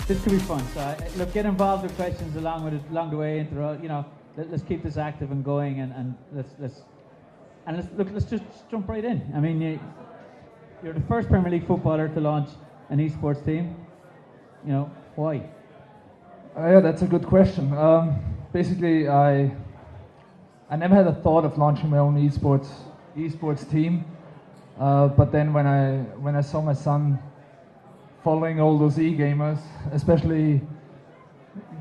this could be fun. So look, get involved with questions along the way. Let's keep this active and going, and let's just jump right in. I mean, you're the first Premier League footballer to launch an esports team. Why? Yeah, that's a good question. Basically, I never had a thought of launching my own esports team. But then when I saw my son following all those e-gamers, especially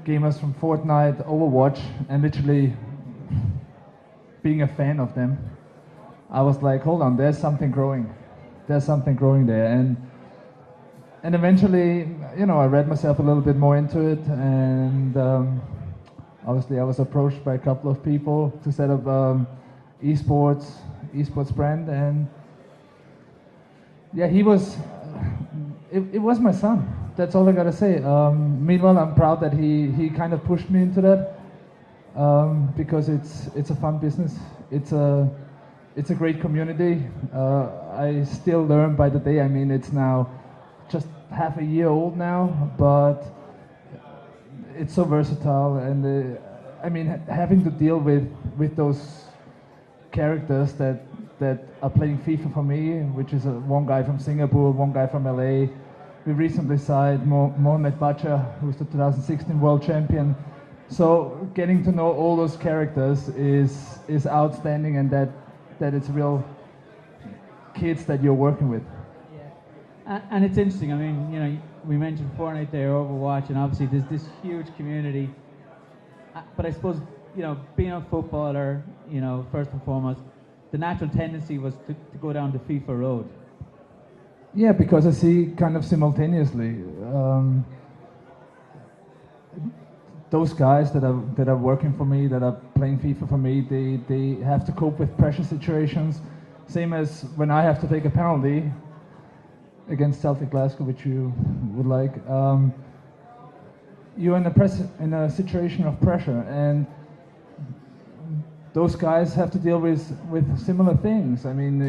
gamers from Fortnite, Overwatch, and literally being a fan of them, I was like, hold on, there's something growing. There's something growing there. And eventually, I read myself a little bit more into it, and obviously I was approached by a couple of people to set up esports brand, and yeah, it was my son. That's all I gotta say. Meanwhile, I'm proud that he kind of pushed me into that, because it's a fun business. It's a great community. I still learn by the day. I mean, it's now just half a year old now, but it's so versatile, and I mean, having to deal with those characters that are playing FIFA for me, which is one guy from Singapore, one guy from LA. We recently signed Mohamed Bacha, who's the 2016 world champion. So getting to know all those characters is outstanding, and that it's real kids that you're working with. Yeah, and it's interesting. I mean, we mentioned Fortnite there, Overwatch, and obviously there's this huge community. But I suppose, being a footballer, first and foremost, the natural tendency was to go down the FIFA road. Yeah, because I see kind of simultaneously those guys that are working for me, that are playing FIFA for me, they have to cope with pressure situations, same as when I have to take a penalty against Celtic Glasgow, which you would like. You're in a situation of pressure, and those guys have to deal with similar things. I mean,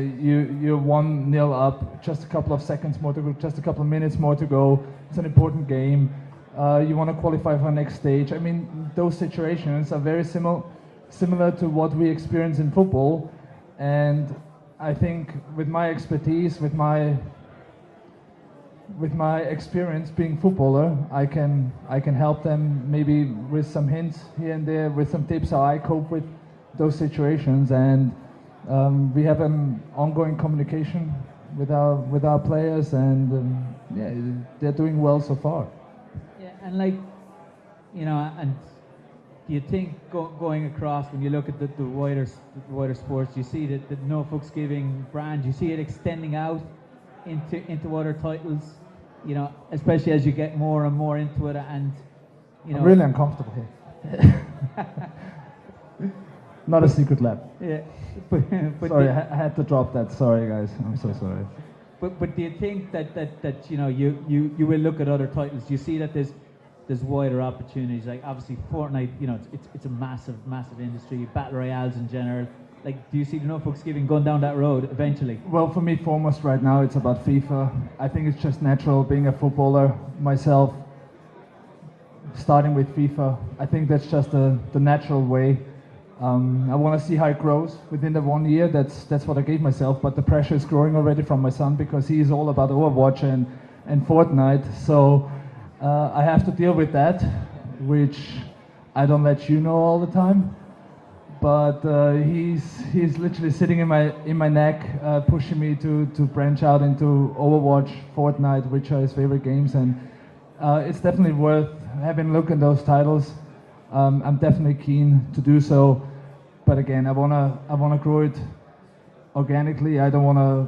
you're 1-0 up, just a couple of seconds more to go, just a couple of minutes more to go. It's an important game. You want to qualify for the next stage. I mean, those situations are very similar to what we experience in football. And I think with my expertise, with my experience being footballer, I can help them maybe with some hints here and there, with some tips how I cope with those situations, and we have an ongoing communication with our players, and yeah, they're doing well so far. Yeah, and and do you think going across, when you look at the wider sports, you see that the NoFuchsGiven brand, you see it extending out into other titles, especially as you get more and more into it, and I'm really uncomfortable here. Not a secret lab. Yeah, but sorry, I had to drop that. Sorry, guys. I'm so sorry. But do you think that you will look at other titles? Do you see that there's wider opportunities? Like obviously Fortnite, it's a massive industry. Battle royales in general. Like, do you see the NoFuchsGiven going down that road eventually? Well, for me, foremost right now, it's about FIFA. I think it's just natural, being a footballer myself, starting with FIFA. I think that's just the natural way. I want to see how it grows within the 1 year. That's what I gave myself. But the pressure is growing already from my son, because he is all about Overwatch and Fortnite. So I have to deal with that, which I don't let you know all the time. But he's literally sitting in my neck, pushing me to branch out into Overwatch, Fortnite, which are his favorite games, and it's definitely worth having a look at those titles. I'm definitely keen to do so, but again, I wanna grow it organically. I don't wanna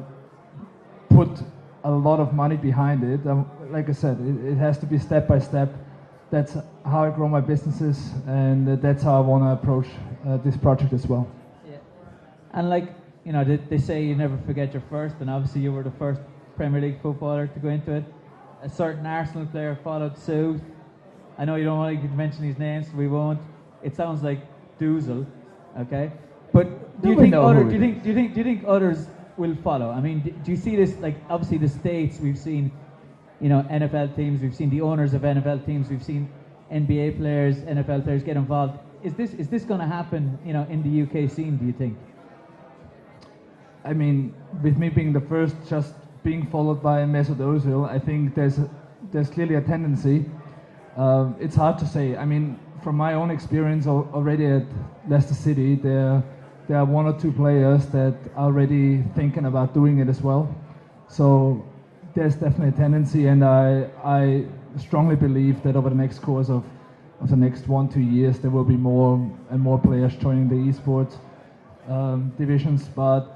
put a lot of money behind it. Like I said, it has to be step by step. That's how I grow my businesses, and that's how I want to approach this project as well. Yeah, and they say you never forget your first, and obviously you were the first Premier League footballer to go into it. A certain Arsenal player followed suit. I know you don't want to mention these names, so we won't. It sounds like Özil, okay? But do you think others will follow? I mean, do you see this? Like obviously the States, we've seen NFL teams. We've seen the owners of NFL teams. We've seen NBA players, NFL players get involved. Is this going to happen, in the UK scene? Do you think? I mean, with me being the first, just being followed by Mesut Özil, I think there's clearly a tendency. It's hard to say. I mean, from my own experience already at Leicester City, there are one or two players that are already thinking about doing it as well. So there's definitely a tendency, and I strongly believe that over the next course of the next 1-2 years, there will be more and more players joining the esports divisions. But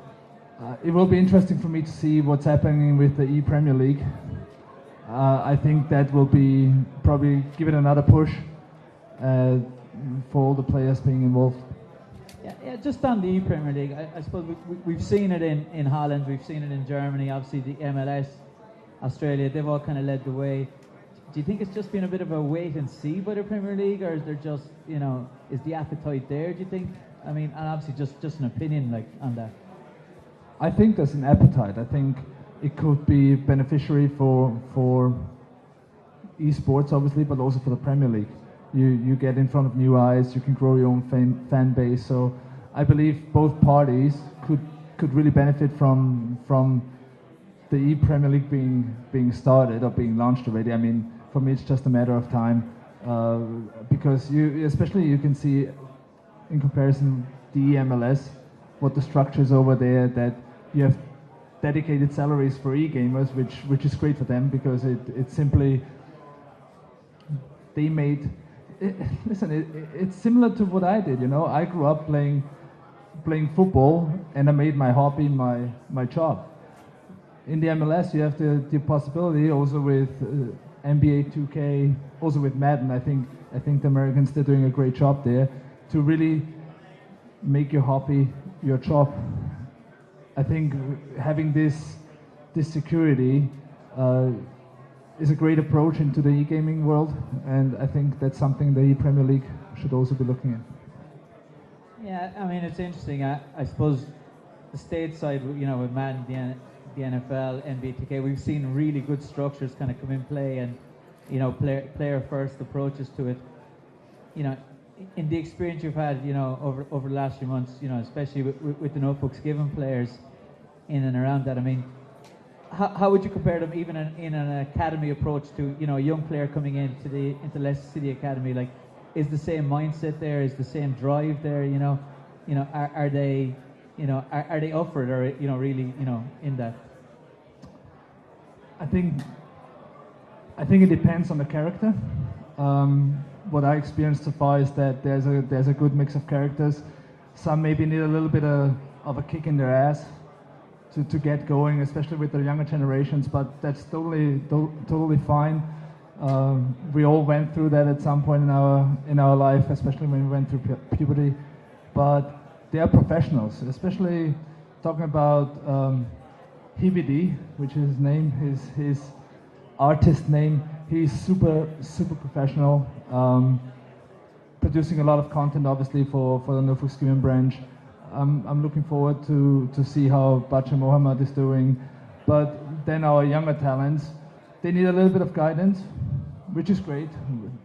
it will be interesting for me to see what's happening with the Premier League. I think that will be probably give it another push for all the players being involved. Yeah, just on the Premier League, I suppose we've seen it in Holland, we've seen it in Germany, obviously the MLS, Australia, they've all kind of led the way. Do you think it's just been a bit of a wait and see by the Premier League, or is there just, is the appetite there, do you think? I mean, and obviously just an opinion on that. I think there's an appetite. I think it could be beneficiary for esports, obviously, but also for the Premier League. You get in front of new eyes, you can grow your own fan base. So I believe both parties could really benefit from the Premier League being started or being launched already. I mean, for me, it's just a matter of time, because you can see in comparison the MLS, what the structure is over there, that you have dedicated salaries for e-gamers, which is great for them, because it's simply they made. It's similar to what I did. I grew up playing football, and I made my hobby my job. In the MLS, you have the possibility also with NBA 2K, also with Madden. I think the Americans, they're doing a great job there to really make your hobby your job. I think having this security is a great approach into the e-gaming world, and I think that's something the Premier League should also be looking at. Yeah, I mean, it's interesting. I suppose the state side, with Madden, the NFL, NBA 2K, we've seen really good structures kind of come in play, and player first approaches to it. In the experience you've had, over the last few months, especially with the NoFuchsGiven players in and around that, I mean, how would you compare them even in an academy approach to, a young player coming into Leicester City Academy? Like, is the same mindset there? Is the same drive there? Are they, are they up for it, or really, in that? I think it depends on the character. What I experienced so far is that there's a good mix of characters. Some maybe need a little bit of a kick in their ass to get going, especially with the younger generations, but that's totally fine. We all went through that at some point in our life, especially when we went through puberty. But they are professionals, especially talking about Hibidi, which is his name, his artist name. He's super professional, producing a lot of content, obviously, for the NoFuchsGiven branch. I'm looking forward to see how Bacha Mohammed is doing. But then our younger talents, they need a little bit of guidance, which is great.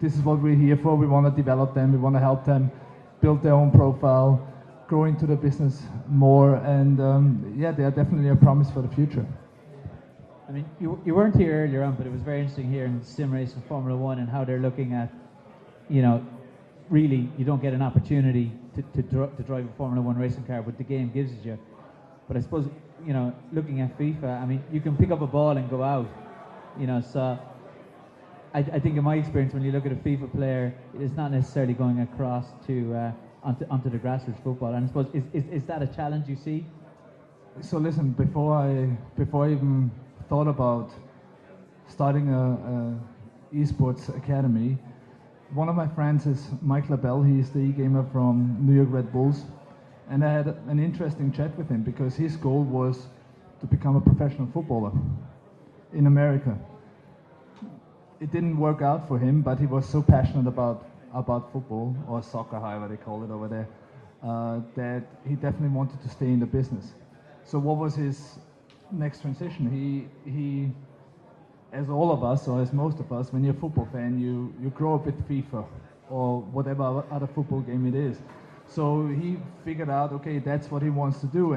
This is what we're here for. We want to develop them. We want to help them build their own profile, grow into the business more, and they are definitely a promise for the future. I mean, you weren't here earlier on, but it was very interesting hearing the sim race in Formula 1 and how they're looking at, really, you don't get an opportunity to drive a Formula 1 racing car, but the game gives it you. But I suppose, looking at FIFA, I mean, you can pick up a ball and go out, so I think in my experience, when you look at a FIFA player, it's not necessarily going across to onto the grassroots football. And I suppose, is that a challenge you see? So listen, before I even thought about starting a esports academy, one of my friends is Mike LaBelle. He's the e-gamer from New York Red Bulls, and I had an interesting chat with him because his goal was to become a professional footballer in America. It didn't work out for him, but he was so passionate about football, or soccer, however they call it over there, that he definitely wanted to stay in the business. So what was his next transition? He as all of us, or as most of us, when you're a football fan, you grow up with FIFA or whatever other football game it is. So he figured out, okay, that's what he wants to do,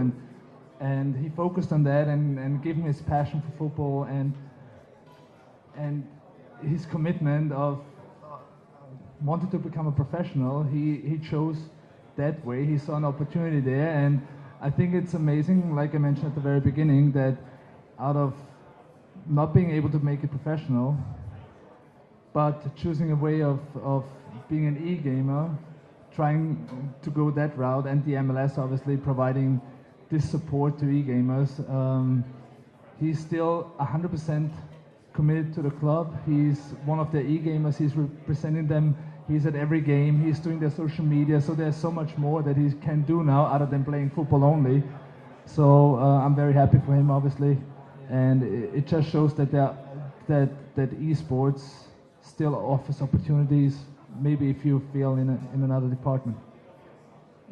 and he focused on that and gave him his passion for football and his commitment of wanted to become a professional. He chose that way. He saw an opportunity there, and I think it's amazing, like I mentioned at the very beginning, that out of not being able to make it professional, but choosing a way of being an e-gamer, trying to go that route, and the MLS obviously providing this support to e-gamers. He's still 100% committed to the club. He's one of the e-gamers. He's representing them. He's at every game. He's doing their social media. So there's so much more that he can do now other than playing football only. So I'm very happy for him, obviously. And it just shows that that esports still offers opportunities, maybe if you feel in another department.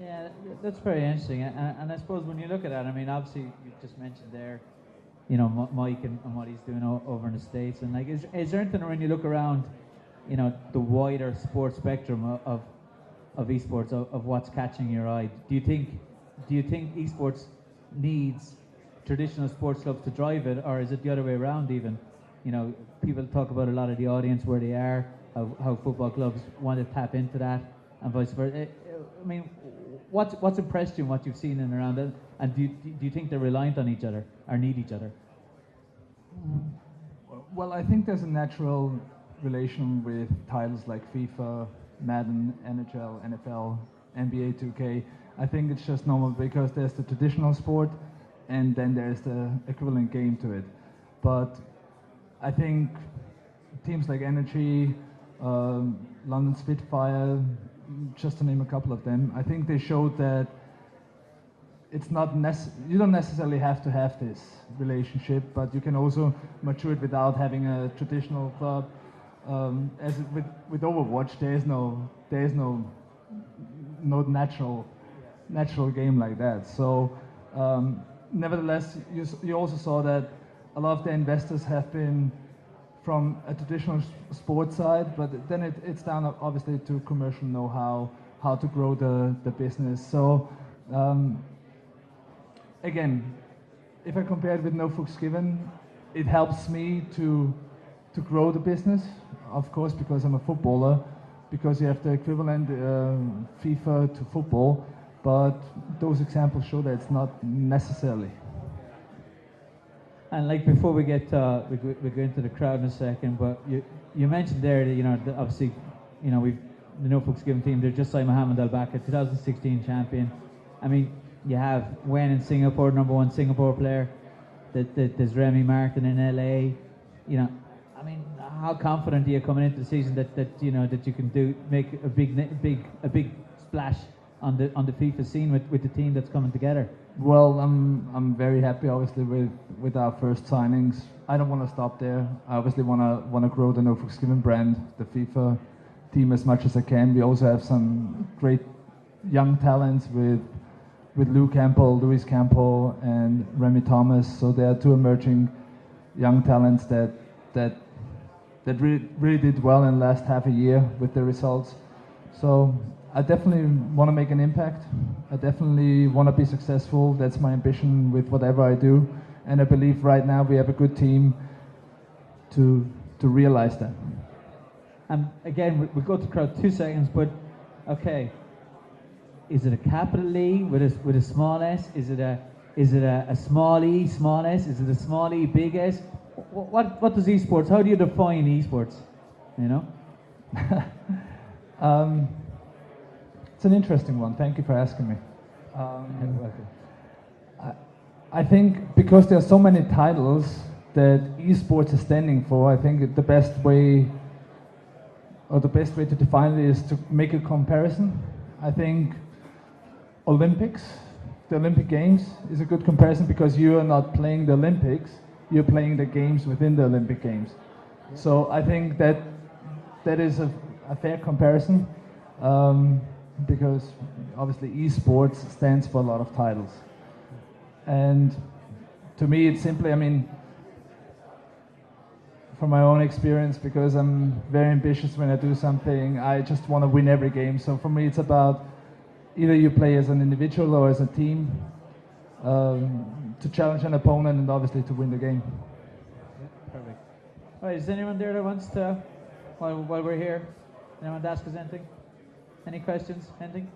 Yeah, that's very interesting. And I suppose when you look at that, I mean, obviously you just mentioned there, you know, Mike and what he's doing over in the States. And like, is there anything when you look around, you know, the wider sports spectrum of esports, of what's catching your eye? Do you think esports needs traditional sports clubs to drive it, or is it the other way around even? You know, people talk about a lot of the audience where they are, how football clubs want to tap into that, and vice versa. I mean, what's impressed you in what you've seen in around it, and do you think they're reliant on each other or need each other? Well, I think there's a natural relation with titles like FIFA, Madden, NHL, NFL, NBA 2K. I think it's just normal because there's the traditional sport and then there's the equivalent game to it. But I think teams like Energy, London Spitfire, just to name a couple of them, I think they showed that it's not you don't necessarily have to have this relationship, but you can also mature it without having a traditional club. As with Overwatch, there is no natural game like that. So nevertheless, you also saw that a lot of the investors have been from a traditional sports side, but then it's down obviously to commercial know-how, how to grow the business. So again, if I compare it with NoFuchsGiven, it helps me to grow the business, of course, because I'm a footballer, because you have the equivalent FIFA to football, but those examples show that it's not necessarily. And like before we get we go into the crowd in a second, but you mentioned there that, you know, obviously, you know, the NoFuchsGiven team, they're just like Mohamed Al Bakr, 2016 champion. I mean, you have Wen in Singapore, #1 Singapore player. There's Remy Martin in LA. You know, I mean, how confident are you coming into the season that you know that you can make a big splash on the FIFA scene with the team that's coming together? Well, I'm very happy, obviously, with our first signings. I don't want to stop there. I obviously want to grow the NoFuchsGiven brand, the FIFA team, as much as I can. We also have some great young talents with Lou Campbell, Luis Campbell, and Remy Thomas. So there are two emerging young talents that really did well in the last half a year with the results. So I definitely want to make an impact. I definitely want to be successful. That's my ambition with whatever I do. And I believe right now we have a good team to realize that. Again, we'll go to the crowd 2 seconds, but okay. Is it a capital E with a small s? Is it a small e, small s? Is it a small e, big s? What does esports? How do you define esports? You know. It's an interesting one. Thank you for asking me. I think because there are so many titles that esports is standing for, I think the best way to define it is to make a comparison. I think Olympics, the Olympic Games, is a good comparison because you are not playing the Olympics, you're playing the games within the Olympic Games. So I think that is a fair comparison, because obviously esports stands for a lot of titles. And to me it's simply, I mean, from my own experience, because I'm very ambitious when I do something. I just want to win every game. So for me, it's about either you play as an individual or as a team, to challenge an opponent and obviously to win the game. Yeah, perfect. All right, is anyone there that wants to, while we're here, anyone to ask us anything? Any questions? Anything?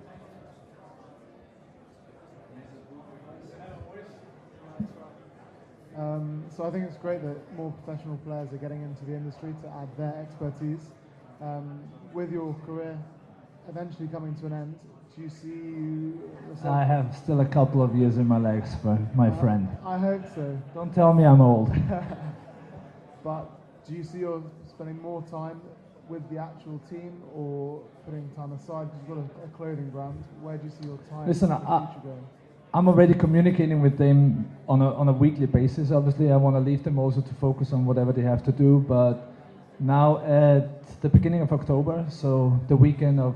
So I think it's great that more professional players are getting into the industry to add their expertise. With your career eventually coming to an end, do you see yourself? I have still a couple of years in my legs, my friend. I hope so. Don't tell me I'm old. But do you see you're spending more time with the actual team or putting time aside? Because you've got a clothing brand. Where do you see your time Listen, in the future going? I'm already communicating with them on a weekly basis. Obviously, I want to leave them also to focus on whatever they have to do. But now at the beginning of October, so the weekend of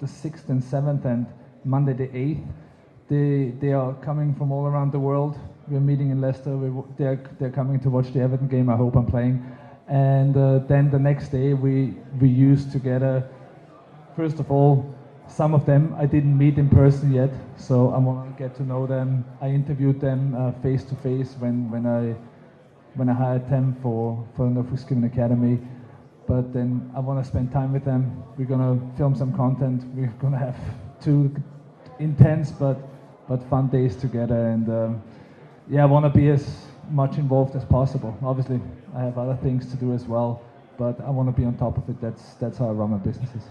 the 6th and 7th and Monday the 8th, they are coming from all around the world. We're meeting in Leicester. They're coming to watch the Everton game. I hope I'm playing. And then the next day we used together. First of all, some of them I didn't meet in person yet, so I want to get to know them. I interviewed them face to face when I hired them for NoFuchsGiven Academy. But then I want to spend time with them. We're gonna film some content. We're gonna have 2 intense but fun days together. And yeah, I want to be as much involved as possible. Obviously, I have other things to do as well, but I want to be on top of it. That's how I run my businesses.